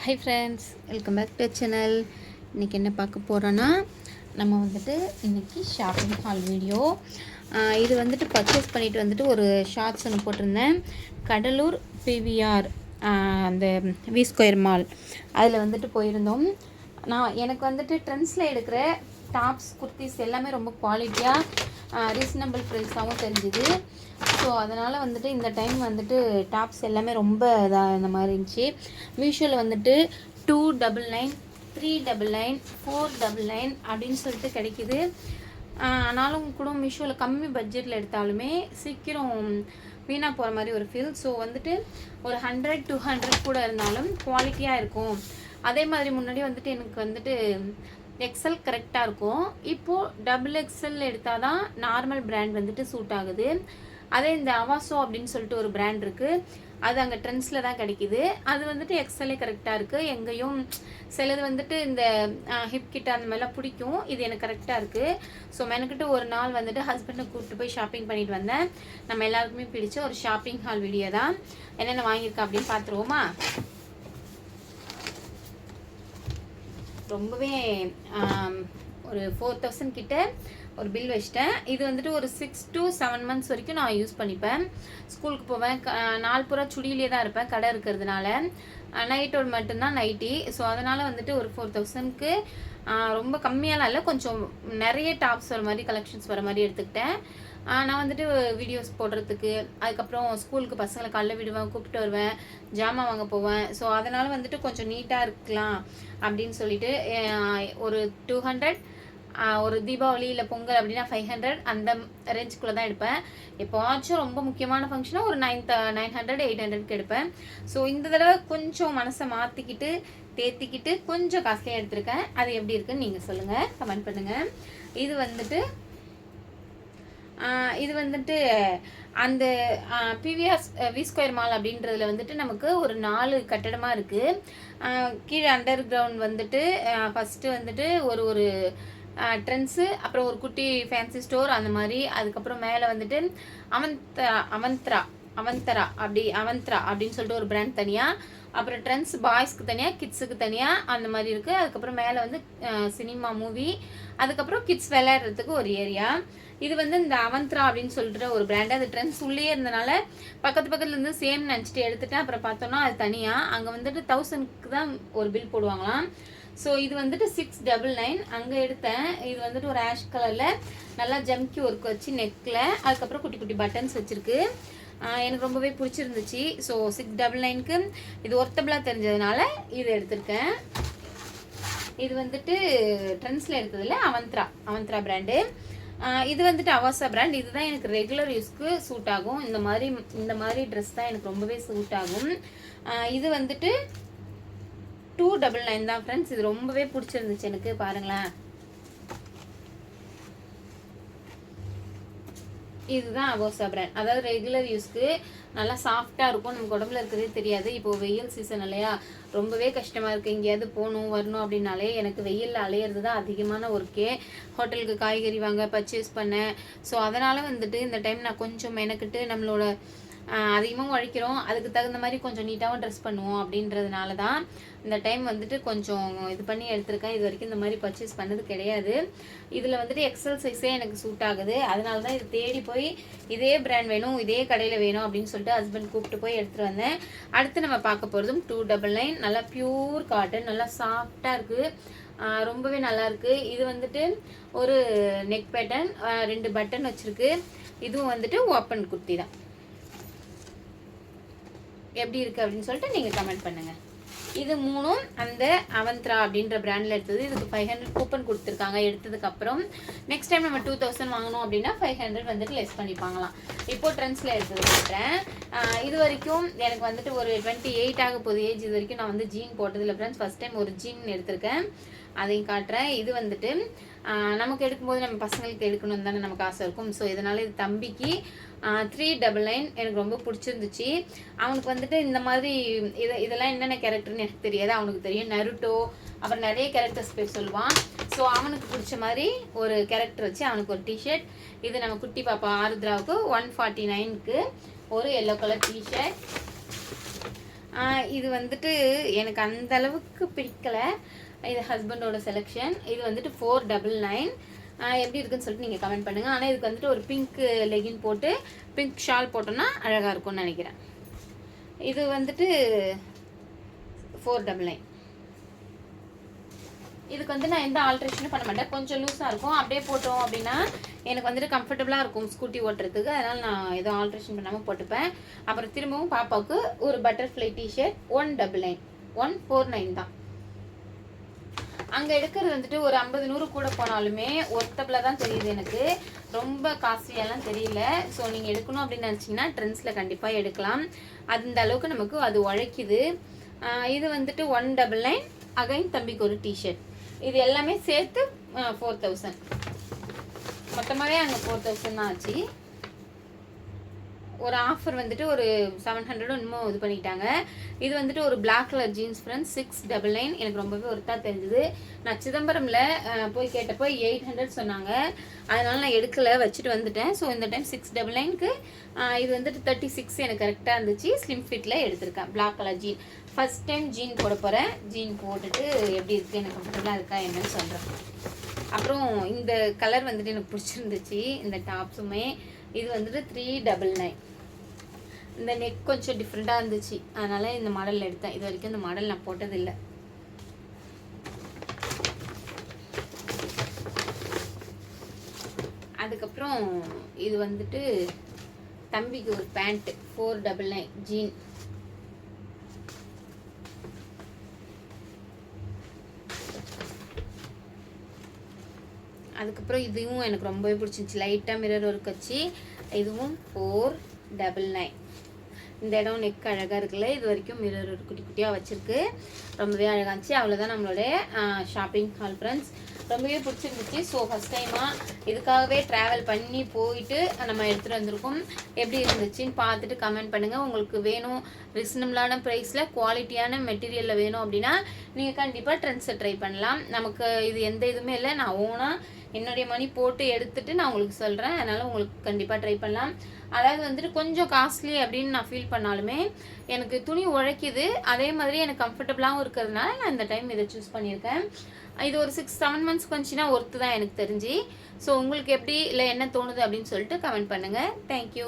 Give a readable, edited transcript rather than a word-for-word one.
High friends, welcome back to channel. இன்றைக்கி என்ன பார்க்க போகிறோன்னா, நம்ம வந்துட்டு இன்றைக்கி ஷாப்பிங் ஹால் வீடியோ. இது வந்துட்டு பர்ச்சேஸ் பண்ணிவிட்டு வந்துட்டு ஒரு ஷார்ட்ஸ் ஒன்று போட்டிருந்தேன். கடலூர் பிவிஆர் அந்த வி ஸ்கொயர் மால் அதில் வந்துட்டு போயிருந்தோம். எனக்கு வந்துட்டு ட்ரெண்ட்ஸில் எடுக்கிற டாப்ஸ் குர்த்திஸ் எல்லாமே ரொம்ப குவாலிட்டியாக ரீசனபிள் ப்ரைஸாகவும் தெரிஞ்சுது. ஸோ அதனால் வந்துட்டு இந்த டைம் வந்துட்டு டாப்ஸ் எல்லாமே ரொம்ப இதாக இந்த மாதிரி இருந்துச்சு. மீஷோவில் வந்துட்டு 299, 399, 499 அப்படின்னு சொல்லிட்டு கிடைக்கிது. ஆனாலும் கூட மீஷோவில் கம்மி பட்ஜெட்டில் எடுத்தாலுமே சீக்கிரம் வீணாக போகிற மாதிரி ஒரு ஃபீல். ஸோ வந்துட்டு ஒரு 100, 200 கூட இருந்தாலும் குவாலிட்டியாக இருக்கும். அதே மாதிரி முன்னாடி வந்துட்டு எனக்கு வந்துட்டு எக்ஸல் கரெக்டாக இருக்கும். இப்போது XXL எடுத்தால் தான் நார்மல் பிராண்ட் வந்துட்டு சூட் ஆகுது. அதே இந்த அவாசோ அப்படின்னு சொல்லிட்டு ஒரு பிராண்ட் இருக்குது, அது அங்கே ட்ரெண்ட்ஸில் தான் கிடைக்கிது. அது வந்துட்டு எக்ஸலே கரெக்டாக இருக்குது. எங்கேயும் சிலது வந்துட்டு இந்த ஹிப் கிட்ட அந்த மாதிரிலாம் பிடிக்கும், இது எனக்கு கரெக்டாக இருக்குது. ஸோ மெனக்கிட்டு ஒரு நாள் வந்துட்டு ஹஸ்பண்டை கூப்பிட்டு போய் ஷாப்பிங் பண்ணிட்டு வந்தேன். நம்ம எல்லாருக்குமே பிடிச்ச ஒரு ஷாப்பிங் ஹால் வீடியோ தான். என்னென்ன வாங்கியிருக்கேன் அப்படின்னு பார்த்துருவோமா? ரொம்பவே ஒரு 4000 கிட்ட ஒரு பில் வச்சிட்டேன். இது வந்துட்டு ஒரு 6 to 7 months வரைக்கும் நான் யூஸ் பண்ணிப்பேன். ஸ்கூலுக்கு போவேன், நாள் பூரா சுடியிலே தான் இருப்பேன் கடை இருக்கிறதுனால. நைட்டோடு மட்டும்தான் நைட்டி. ஸோ அதனால் வந்துட்டு ஒரு 4000க்கு ரொம்ப கம்மியாலாம் இல்லை, கொஞ்சம் நிறைய டாப்ஸ் வர மாதிரி கலெக்ஷன்ஸ் வர மாதிரி எடுத்துக்கிட்டேன். நான் வந்துட்டு வீடியோஸ் போடுறதுக்கு, அதுக்கப்புறம் ஸ்கூலுக்கு பசங்களை காலைல விடுவேன், கூப்பிட்டு வருவேன், ஜாமான் வாங்க போவேன். ஸோ அதனால் வந்துட்டு கொஞ்சம் நீட்டாக இருக்கலாம் அப்படின்னு சொல்லிட்டு ஒரு 200, ஒரு தீபாவளி இல்லை பொங்கல் அப்படின்னா 500 அந்த ரேஞ்சுக்குள்ளே தான் எடுப்பேன். எப்போவாச்சும் ரொம்ப முக்கியமான ஃபங்க்ஷனாக ஒரு 900, 800க்கு எடுப்பேன். ஸோ இந்த தடவை கொஞ்சம் மனசை மாற்றிக்கிட்டு தேத்திக்கிட்டு கொஞ்சம் காஸ்ட்லியாக எடுத்திருக்கேன். அது எப்படி இருக்குன்னு நீங்கள் சொல்லுங்கள், கமெண்ட் பண்ணுங்கள். இது வந்துட்டு அந்த பிவிஆர் வி ஸ்கொயர் மால் அப்படின்றதுல வந்துட்டு நமக்கு ஒரு 4 கட்டடமாக இருக்குது. கீழே அண்டர் கிரவுண்ட் வந்துட்டு ஃபஸ்ட்டு வந்துட்டு ஒரு ட்ரெண்ட்ஸு, அப்புறம் ஒரு குட்டி ஃபேன்சி ஸ்டோர் அந்த மாதிரி. அதுக்கப்புறம் மேலே வந்துட்டு அவந்த்ரா அப்படின்னு சொல்லிட்டு ஒரு பிராண்ட் தனியாக, அப்புறம் ட்ரெண்ட்ஸ் பாய்ஸ்க்கு தனியாக, கிட்ஸுக்கு தனியாக அந்த மாதிரி இருக்குது. அதுக்கப்புறம் மேலே வந்து சினிமா மூவி, அதுக்கப்புறம் கிட்ஸ் விளையாடுறதுக்கு ஒரு ஏரியா. இது வந்து இந்த அவந்த்ரா அப்படின்னு சொல்லிட்டு ஒரு பிராண்டு. அது ட்ரெண்ட்ஸ் உள்ளே இருந்தனால பக்கத்தில் இருந்து சேம் நினச்சிட்டு எடுத்துட்டேன். அப்புறம் பார்த்தோன்னா அது தனியாக அங்கே வந்துட்டு 1000க்கு தான் ஒரு பில் போடுவாங்களாம். ஸோ இது வந்துட்டு 699 அங்கே எடுத்தேன். இது வந்துட்டு ஒரு ஆஷ் கலரில் நல்லா ஜம்கி ஒர்க் வச்சு நெக்கில், அதுக்கப்புறம் குட்டி குட்டி பட்டன்ஸ் வச்சுருக்கு. எனக்கு ரொம்பவே பிடிச்சிருந்துச்சு. ஸோ 699க்கு இது ஒர்த்தபிளாக தெரிஞ்சதுனால இது எடுத்திருக்கேன். இது வந்துட்டு ட்ரெண்ட்ஸில் எடுத்ததில் அவந்த்ரா பிராண்டு. இது வந்துட்டு அவாசா பிராண்ட். இதுதான் எனக்கு ரெகுலர் யூஸ்க்கு சூட் ஆகும். இந்த மாதிரி ட்ரெஸ் தான் எனக்கு ரொம்பவே சூட் ஆகும். இது வந்துட்டு 299 தான் ஃப்ரெண்ட்ஸ். இது ரொம்பவே பிடிச்சிருந்துச்சு எனக்கு. பாருங்களேன், இதுதான் அவாசா பிராண்ட். அதாவது ரெகுலர் யூஸ்க்கு நல்லா சாஃப்டாக இருக்கும், நமக்கு உடம்புல இருக்கிறதே தெரியாது. இப்போது வெயில் சீசன் இல்லையா, ரொம்பவே கஷ்டமாக இருக்குது. எங்கேயாவது போகணும் வரணும் அப்படின்னாலே எனக்கு வெயிலில் அலையிறது தான் அதிகமான ஒர்க்கே. ஹோட்டலுக்கு காய்கறி வாங்க, பர்ச்சேஸ் பண்ண. ஸோ அதனால் வந்துட்டு இந்த டைம் நான் கொஞ்சம் மெனக்கிட்டு நம்மளோட அதிகமாக உழைக்கிறோம், அதுக்கு தகுந்த மாதிரி கொஞ்சம் நீட்டாகவும் ட்ரெஸ் பண்ணுவோம் அப்படின்றதுனால தான் இந்த டைம் வந்துட்டு கொஞ்சம் இது பண்ணி எடுத்திருக்கேன். இது வரைக்கும் இந்த மாதிரி பர்ச்சேஸ் பண்ணது கிடையாது. இதில் வந்துட்டு எக்ஸல் சைஸே எனக்கு சூட் ஆகுது. அதனால தான் இது தேடி போய் இதே பிராண்ட் வேணும், இதே கடையில் வேணும் அப்படின்னு சொல்லிட்டு ஹஸ்பண்ட் கூப்பிட்டு போய் எடுத்துகிட்டு வந்தேன். அடுத்து நம்ம பார்க்க போகிறதும் 299. நல்லா பியூர் காட்டன், நல்லா சாஃப்டாக இருக்குது, ரொம்பவே நல்லாயிருக்கு. இது வந்துட்டு ஒரு நெக் பேட்டர்ன், 2 பட்டன் வச்சுருக்கு. இதுவும் வந்துட்டு ஓப்பன் குர்த்தி தான். எப்படி இருக்குது அப்படின்னு சொல்லிட்டு நீங்கள் கமெண்ட் பண்ணுங்கள். இது 3ம் அந்த அவந்த்ரா அப்படின்ற பிராண்டில் எடுத்தது. இதுக்கு 500 கூப்பன் கொடுத்துருக்காங்க எடுத்ததுக்கப்புறம். நெக்ஸ்ட் டைம் நம்ம 2000 வாங்கணும் அப்படின்னா 500 வந்துட்டு லெஸ் பண்ணிப்பாங்களாம். இப்போது ட்ரெண்ட்ஸில் எடுத்தது சொல்கிறேன். இது வரைக்கும் எனக்கு வந்துட்டு ஒரு 28 ஆக போகுது ஏஜ். இது வரைக்கும் நான் வந்து ஜீன் போட்டதில்லை ஃப்ரெண்ட்ஸ். ஃபஸ்ட் டைம் ஒரு ஜீன் எடுத்திருக்கேன், அதையும் காட்டுறேன். இது வந்துட்டு நமக்கு எடுக்கும்போது நம்ம பசங்களுக்கு எடுக்கணும் தானே நமக்கு ஆசை இருக்கும். ஸோ இதனால் இது தம்பிக்கு 399 எனக்கு ரொம்ப பிடிச்சிருந்துச்சு. அவனுக்கு வந்துட்டு இந்த மாதிரி இதெல்லாம் என்னென்ன கேரக்டர்னு எனக்கு தெரியாது, அவனுக்கு தெரியும். நருட்டோ, அப்புறம் நிறைய கேரக்டர்ஸ் பேர் சொல்லுவான். ஸோ அவனுக்கு பிடிச்ச மாதிரி ஒரு கேரக்டர் வச்சு அவனுக்கு ஒரு டிஷர்ட். இது நம்ம குட்டி பாப்பா ஆருத்ராவுக்கு 149க்கு ஒரு எல்லோ கலர் டிஷர்ட். இது வந்துட்டு எனக்கு அந்த அளவுக்கு பிடிக்கலை. இது ஹஸ்பண்டோட செலெக்ஷன். இது வந்துட்டு 499. எப்படி இருக்குன்னு சொல்லிட்டு நீங்கள் கமெண்ட் பண்ணுங்கள். ஆனால் இதுக்கு வந்துட்டு ஒரு பிங்க் லெகின் போட்டு பிங்க் ஷால் போட்டோன்னா அழகாக இருக்கும்னு நினைக்கிறேன். இது வந்துட்டு 499. இதுக்கு வந்து நான் எந்த ஆல்ட்ரேஷனும் பண்ண மாட்டேன். கொஞ்சம் லூஸாக இருக்கும். அப்படியே போட்டோம் அப்படின்னா எனக்கு வந்துட்டு கம்ஃபர்டபுளாக இருக்கும் ஸ்கூட்டி ஓட்டுறதுக்கு. அதனால் நான் எதுவும் ஆல்ட்ரேஷன் பண்ணாமல் போட்டுப்பேன். அப்புறம் திரும்பவும் பாப்பாவுக்கு ஒரு பட்டர்ஃப்ளை டிஷர்ட் 199. 149 தான். அங்கே எடுக்கிறது வந்துட்டு ஒரு 50-100 கூட போனாலுமே ஒர்த்தபிளாக தான் தெரியுது எனக்கு. ரொம்ப காஸ்ட்லியெல்லாம் தெரியல. ஸோ நீங்கள் எடுக்கணும் அப்படின்னு நினச்சிங்கன்னா ட்ரெண்ட்ஸில் கண்டிப்பாக எடுக்கலாம். அந்த அளவுக்கு நமக்கு அது உழைக்குது. இது வந்துட்டு 199. அகைன் தம்பிக்கு ஒரு டிஷர்ட். இது எல்லாமே சேர்த்து 4000. மொத்தமாகவே அங்கே 4000 தான் ஆச்சு. ஒரு ஆஃபர் வந்துட்டு ஒரு 700 இன்னமும் இது பண்ணிட்டாங்க. இது வந்துட்டு ஒரு பிளாக் கலர் ஜீன்ஸ் ஃப்ரெண்ட்ஸ் 699. எனக்கு ரொம்பவே ஒருத்தா தெரிஞ்சுது. நான் சிதம்பரமில் போய் கேட்டப்போ 800 சொன்னாங்க. அதனால நான் எடுக்கலை, வச்சுட்டு வந்துட்டேன். ஸோ இந்த டைம் 699க்கு இது வந்துட்டு 36 எனக்கு கரெக்டாக இருந்துச்சு. ஸ்லிம் ஃபிட்டில் எடுத்திருக்கேன். Black colour jean. First time jean போட போகிறேன். ஜீன் போட்டுட்டு எப்படி இருக்குது, எனக்கு கம்ஃபர்டபுளாக இருக்கா என்னன்னு சொல்கிறேன். அப்புறம் இந்த கலர் வந்துட்டு எனக்கு பிடிச்சிருந்துச்சு. இந்த டாப்ஸுமே இது வந்துட்டு 399. இந்த நெக் கொஞ்சம் டிஃப்ரெண்ட்டாக இருந்துச்சு. அதனால் இந்த மாடலில் எடுத்தேன். இது வரைக்கும் இந்த மாடல் நான் போட்டதில்லை. அதுக்கப்புறம் இது வந்துட்டு தம்பிக்கு ஒரு பேண்ட் 499 ஜீன். அதுக்கப்புறம் இதுவும் எனக்கு ரொம்பவே பிடிச்சிருந்துச்சி. லைட்டாக மிரர் ஒர்க் வச்சு. இதுவும் 499. இந்த இடம் நெக் அழகாக இருக்குல்ல. இது வரைக்கும் மிரர் ஒரு குட்டி குட்டியாக வச்சுருக்கு. ரொம்பவே அழகாக இருந்துச்சு. அவ்வளோதான் நம்மளுடைய ஷாப்பிங் ஹால் ஃப்ரெண்ட்ஸ். ரொம்பவே பிடிச்சிருந்துச்சு. ஸோ ஃபஸ்ட் டைமாக இதுக்காகவே ட்ராவல் பண்ணி போயிட்டு நம்ம எடுத்துகிட்டு வந்திருக்கோம். எப்படி இருந்துச்சுன்னு பார்த்துட்டு கமெண்ட் பண்ணுங்கள். உங்களுக்கு வேணும் ரீசனபிளான ப்ரைஸில் குவாலிட்டியான மெட்டீரியலில் வேணும் அப்படின்னா நீங்கள் கண்டிப்பாக ட்ரெண்ட்ஸை ட்ரை பண்ணலாம். நமக்கு இது எந்த இதுவுமே இல்லை. நான் ஓனாக என்னுடைய மணி போட்டு எடுத்துகிட்டு நான் உங்களுக்கு சொல்கிறேன். அதனால் உங்களுக்கு கண்டிப்பாக ட்ரை பண்ணலாம். அதாவது வந்துட்டு கொஞ்சம் காஸ்ட்லி அப்படின்னு நான் ஃபீல் பண்ணாலுமே எனக்கு துணி உழைக்குது. அதே மாதிரி எனக்கு கம்ஃபர்டபுளாகவும் இருக்கிறதுனால நான் இந்த டைம் இதை சூஸ் பண்ணியிருக்கேன். இது ஒரு 6-7 மந்த்ஸ் கொஞ்சினா ஒர்த்து தான் எனக்கு தெரிஞ்சு. ஸோ உங்களுக்கு எப்படி இல்லை என்ன தோணுது அப்படின்னு சொல்லிட்டு கமெண்ட் பண்ணுங்கள். தேங்க்யூ.